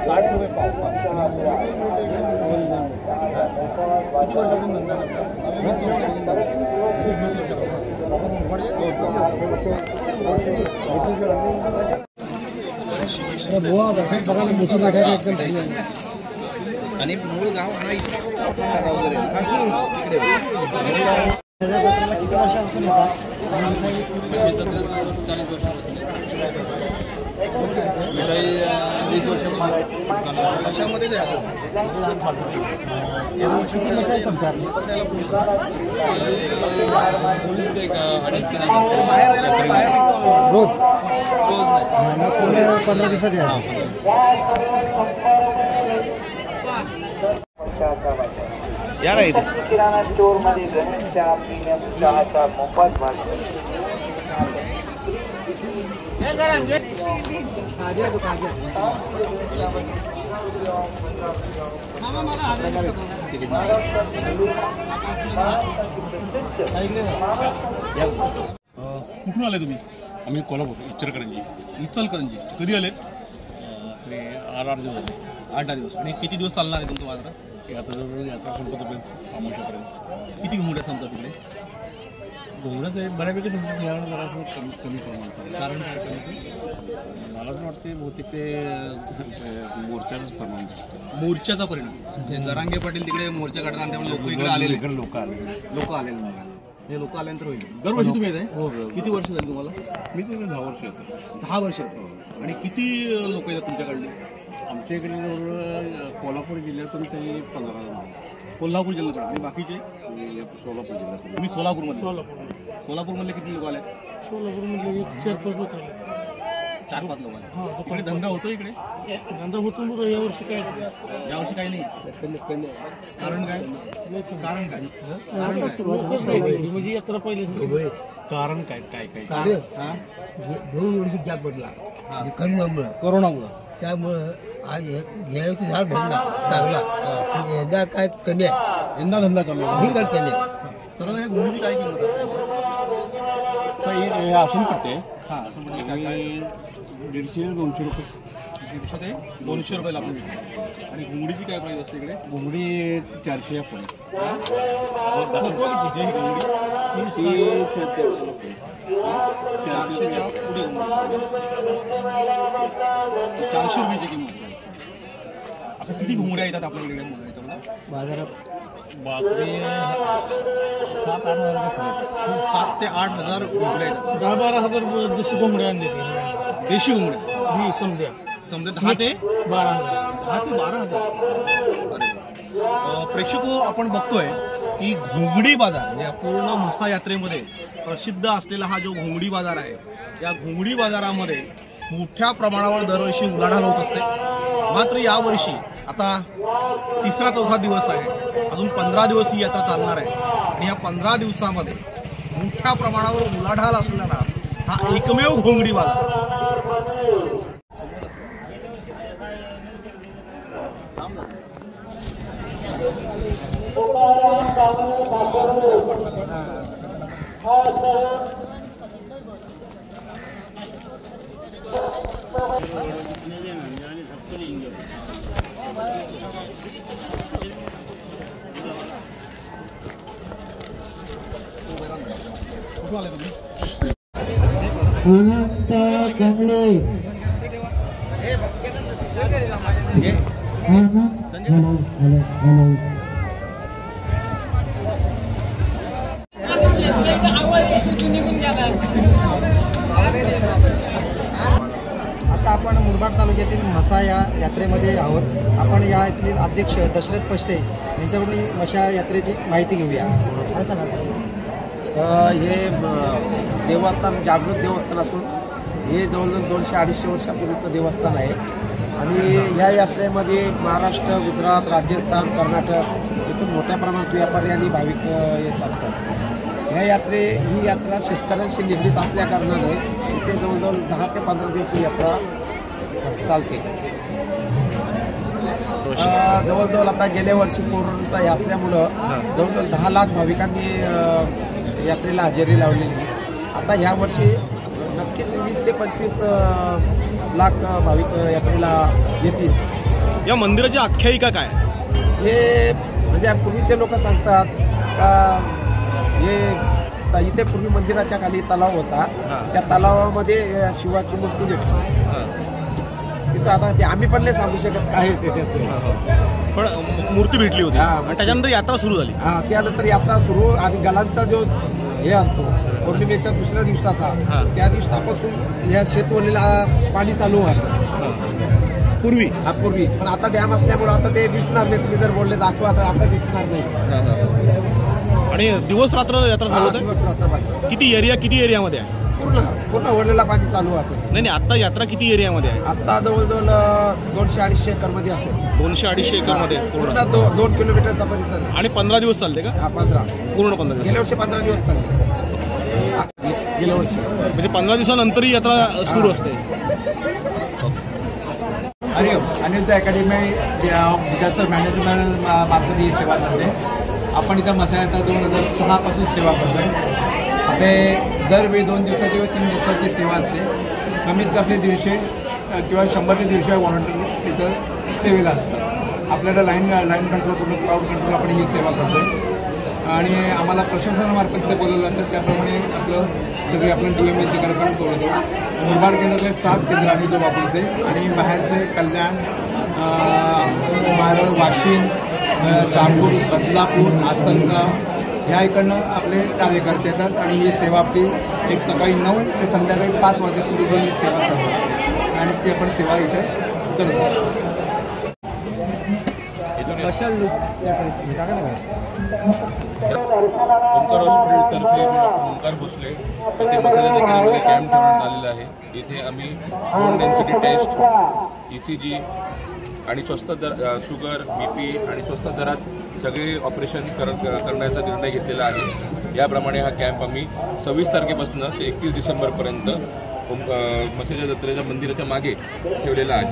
₹60 पाव. आणि मूळ गाव हा इकडे किती वर्षापासून येतात? 20 वर्ष कशामध्ये रोज 15 दिवसाचे या नाही किराणा स्टोर मध्ये गणेश चहा प्रीमियम चहाचा मोफत भाग. कुठून आले तुम्ही? आम्ही कोल्हापूर इचलकरंजी. कधी आले? ते 8 दिवस झाले. 8 दिवस. आणि किती दिवस चालणार आहे तुमचं बाजारात? यात्रा संपतपर्यंत अमावश्यापर्यंत. किती घुमड्या संपतात तिकडे? घुमडच आहे बऱ्यापैकी संपतात. यावेळेला जरा असं कमी प्रमाणात. कारण काय कमी? मला असं वाटते बहुतेक ते मोर्चाचंच प्रमाण दिसतं. मोर्चाचा परिणाम. जरांगे पाटील तिकडे मोर्चा काढतात आणि त्यामुळे लोक इकडे आलेले लोक आलेले नाही. हे लोक आल्यानंतर होईल. दरवर्षी तुम्ही येत आहे? हो. किती वर्ष झाली तुम्हाला? मी तिथे 10 वर्ष येतो. 10 वर्ष. आणि किती लोक येतात तुमच्याकडले? आमच्या इकडे जवळ कोल्हापूर जिल्ह्यातून तरी 15 जण. कोल्हापूर जिल्ह्यात. आणि बाकीचे? सोलापूर जिल्ह्यात. तुम्ही सोलापूरमध्ये? सोलापूरमधले किती लोक आले? सोलापूरमधले 4-5 लोक आले. 4-5 लोक आले. इकडे धंदा होतो? इकडे धंदा होतो. यावर्षी काय? यावर्षी काही नाही. कारण काय? कारण काय? म्हणजे यात्रा पहिले. कारण काय? काय गॅप पडला कोरोनामुळं. त्यामुळं आज घ्यायचं झाड भरला चांगला. यंदा काय कमी आहे. यंदा धंदा कमी आहे. कमी आहे. तर घुमडी काय किंमत असते? असून पडते. हां, 150-200 रुपये. 150 ते 200 रुपये लागून. आणि घुमडीची काय प्राईस असते इकडे? घुमडी 400 या पुढे. 400च्या पुढे 400 रुपयाची किंमत. आता किती घुमड्या येतात आपल्याकडे याच्यामध्ये बाजारात? बाकी 7-8 हजार 7 ते 8 हजार घुमड्या येतात. 10-12 हजार देशी कोंबड्या आणले. देशी घुमड्या मी समजा 10 ते 12 हजार. 10 ते 12 हजार. प्रेक्षको, आपण बघतोय की घुमडी बाजार म्हणजे पूर्ण म्हसा यात्रेमध्ये प्रसिद्ध असलेला हा जो घुमडी बाजार आहे, या घुमडी बाजारामध्ये मोठ्या प्रमाणावर दरवर्षी उलाढाल होत असते. मात्र यावर्षी आता 3रा-4था दिवस आहे. अजून 15 दिवस ही यात्रा चालणार आहे. आणि या 15 दिवसामध्ये मोठ्या प्रमाणावर उलाढाल असलेला हा एकमेव घुमडी बाजार. आता आपण मुरबाड तालुक्यातील म्हसा या यात्रेमध्ये आहोत. आपण या येथील अध्यक्ष दशरथ पष्टे यांच्याकडून म्हशा यात्रेची माहिती घेऊया. हे देवस्थान जागृत देवस्थान असून हे जवळजवळ 200-250 वर्षापूर्वीचं देवस्थान आहे. आणि या यात्रेमध्ये महाराष्ट्र, गुजरात, राजस्थान, कर्नाटक इथून मोठ्या प्रमाणात व्यापारी आणि भाविक येत असतात. ही यात्रा शेतकऱ्यांशी निगडीत असल्या कारणाने इथे जवळजवळ 10 ते 15 दिवस ही यात्रा चालते. जवळजवळ आता गेल्या वर्षी कोरोनाचा हे असल्यामुळं जवळजवळ 10 लाख भाविकांनी यात्रेला हजेरी लावलेली. आता ह्या वर्षी नक्कीच 20 ते 25 लाख भाविक यात्रेला येतील. या मंदिराची आख्यायिका काय? हे म्हणजे पूर्वीचे लोक सांगतात का हे इथे पूर्वी मंदिराच्या खाली तलाव होता, त्या तलावामध्ये शिवाची मूर्ती भेटली तिथं. आता ते आम्ही पण नाही सांगू शकत काय ते त्याचं, पण मूर्ती भेटली होती आणि त्याच्यानंतर यात्रा सुरू झाली. त्यानंतर यात्रा सुरू आणि गलांचा जो हे असतो पौर्णिमेच्या दुसऱ्या दिवसाचा, त्या दिवसापासून या शेतवलीला पाणी चालू व्हायचं पूर्वी. पण आता डॅम असल्यामुळे आता ते दिसणार नाही. तुम्ही जर बोलले दाखवा तर आता दिसणार नाही. आणि दिवस रात्र यात्रा चालू होते. दिवस रात्र किती एरियामध्ये आहे? पूर्ण वडलेला पाणी चालू व्हायचं. नाही, आता यात्रा किती एरियामध्ये आहे? आता जवळजवळ 200-250 एकर मध्ये असेल. 200-250 एकर मध्ये पूर्ण 2 किलोमीटरचा परिसर आहे. आणि 15 दिवस चालते का? 15 पूर्ण 15 दिवस. गेल्या वर्षी 15 दिवस चालले. गेल्या वर्षी म्हणजे 15 दिवसानंतरही यात्रा सुरू असते. अनिरुद्ध अकॅडमी ज्याचं मॅनेजमेंट मार्फत ही सेवा चालते. आपण इथं मसाल्याचा 2006 पासून सेवा करतोय. ते दरवेळी 2 दिवसाची किंवा 3 दिवसाची सेवा असते. कमीत कमी 150 किंवा 100 ते 150 व्हॉलंटियर तिथं सेवेला असतात. आपल्याला लाईन कंट्रोल करून क्राऊड कंट्रोल आपण ही सेवा करतोय. आणि आम्हाला प्रशासनामार्फत ते बोलवलं जातं, त्याप्रमाणे सगळे आपण DMAचे कार्यक्रम करतो. मुरबाड केंद्रातले 7 केंद्र आम्ही जो वापरचे आणि बाहेरचे कल्याण, मारळ, वाशिम, शामपूर, बदलापूर, आसनगाव ह्या इकडनं आपले कार्यकर्ते येतात. आणि ही सेवा आपली एक सकाळी 9 ते संध्याकाळी 5 वाजेपर्यंत ही सेवा चालू असते आणि ती आपण सेवा इथे करत असतो. ओंकार हॉस्पिटलतर्फे मी डॉक्टर ओंकार भोसले इथे मसाल्याच्या केंद्रामध्ये कॅम्प ठेवण्यात आलेला आहे. इथे आम्ही बोन डेन्सिटी टेस्ट, ECG आणि स्वस्त दर शुगर, BP आणि स्वस्त दरात सगळे ऑपरेशन करण्याचा निर्णय घेतलेला आहे. याप्रमाणे हा कॅम्प आम्ही 26 तारखेपासून ते 31 डिसेंबरपर्यंत मसाल्याच्या जत्रेच्या मंदिराच्या मागे ठेवलेला आहे.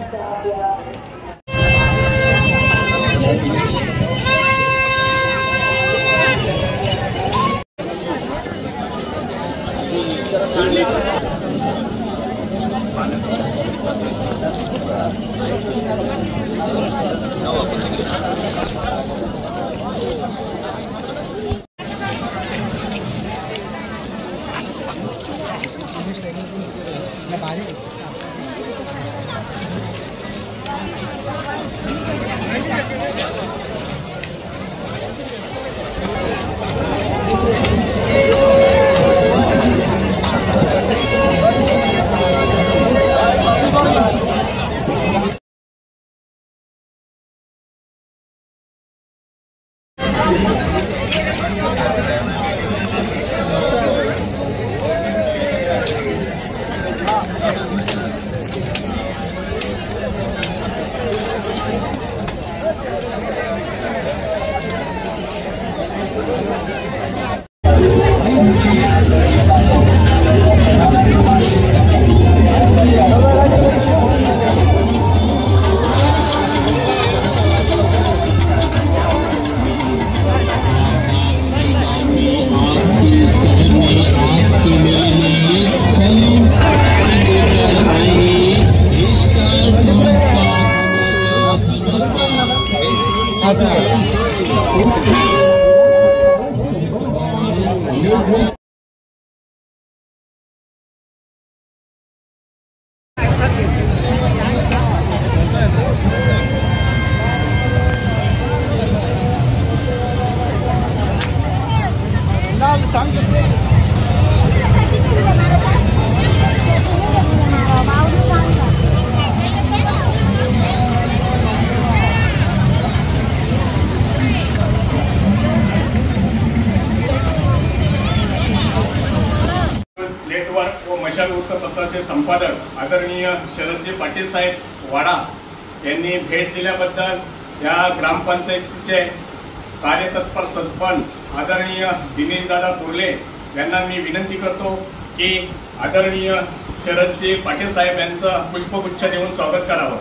नेटवर्क व मशाल वृत्तपत्राचे संपादक आदरणीय शरदजी पाटील साहेब वाडा यांनी भेट दिल्याबद्दल या ग्रामपंचायतीचे कार्यतत्पर सरपंच आदरणीय दिनेशदादा कुर्ले यांना मी विनंती करतो की आदरणीय शरदजी पाटील साहेब यांचं पुष्पगुच्छ देऊन स्वागत करावं.